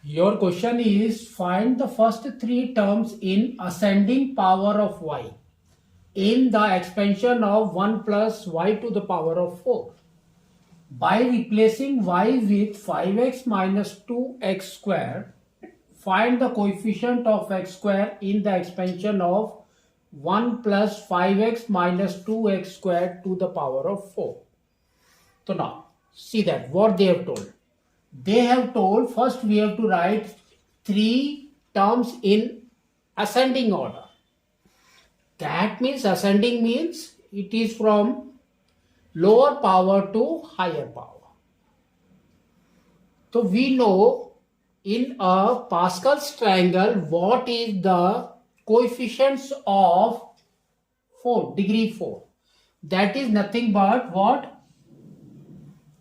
Your question is find the first three terms in ascending power of y in the expansion of 1 plus y to the power of 4. By replacing y with 5x minus 2x square, find the coefficient of x square in the expansion of 1 plus 5x minus 2x square to the power of 4. So now, see that what they have told. They have told first we have to write three terms in ascending order. That means ascending means it is from lower power to higher power. So we know in a Pascal's triangle what is the coefficients of 4, degree 4. That is nothing but what?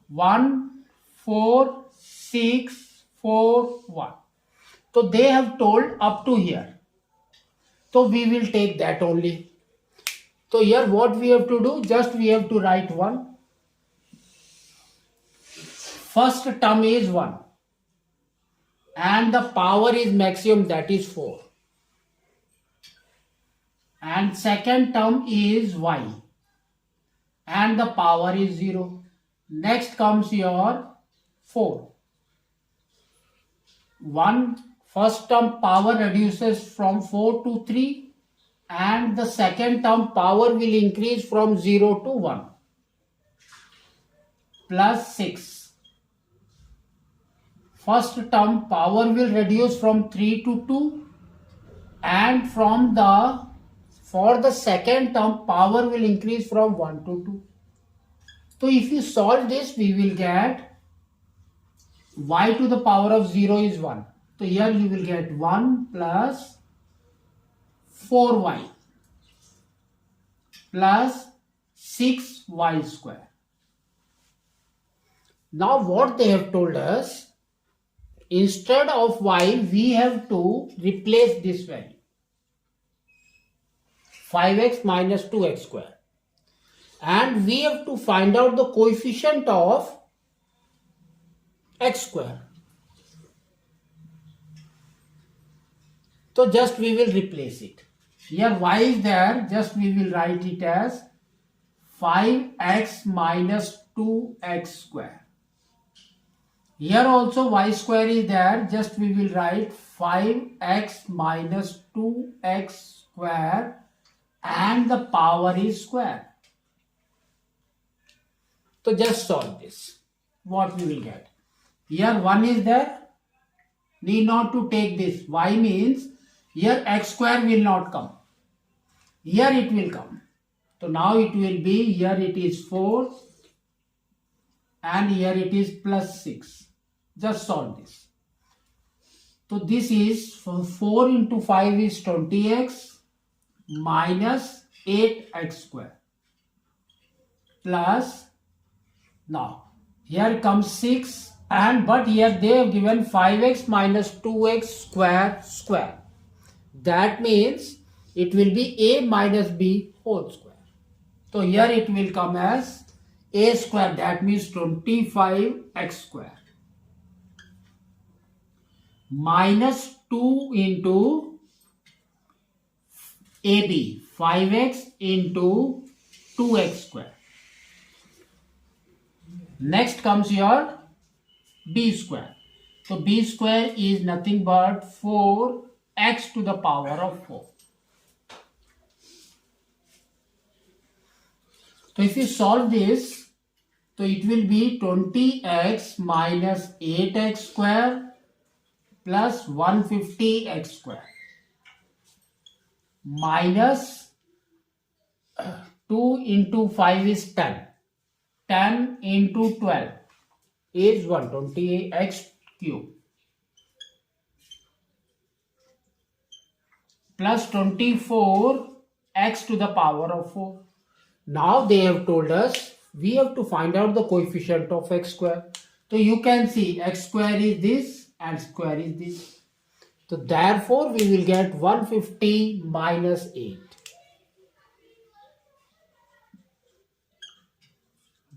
1, 4, 6, 4, 1. So they have told up to here. So we will take that only. So here what we have to do? Just we have to write 1. First term is 1. And the power is maximum, that is 4. And second term is y. And the power is 0. Next comes your 4. 1, first term power reduces from 4 to 3 and the second term power will increase from 0 to 1 plus 6. First term power will reduce from 3 to 2 and for the second term power will increase from 1 to 2. So if you solve this we will get y to the power of 0 is 1. So here you will get 1 plus 4y plus 6y square. Now what they have told us, instead of y we have to replace this value 5x minus 2x square and we have to find out the coefficient of x square. So just we will replace it. Here y is there, just we will write it as 5x minus 2x square. Here also y square is there, just we will write 5x minus 2x square and the power is square. So just solve this. What we will get? Here 1 is there, need not to take this. Y means here x square will not come. Here it will come. So now it will be, here it is 4 and here it is plus 6. Just solve this. So this is 4 into 5 is 20x minus 8x square plus, now here comes 6 and but here they have given 5x minus 2x square. That means it will be a minus b whole square. So here it will come as a square, that means 25x square minus 2 into ab 5x into 2x square. Next comes your b square. So b square is nothing but 4x to the power of 4. So if you solve this, so it will be 20x minus 8x square plus 150x square minus 2 into 5 is 10. 10 into 12 is 120x cube plus 24x to the power of 4. Now they have told us we have to find out the coefficient of x square. So you can see x square is this and square is this. So therefore we will get 150 minus 8.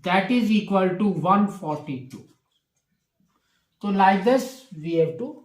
That is equal to 142. So like this we have to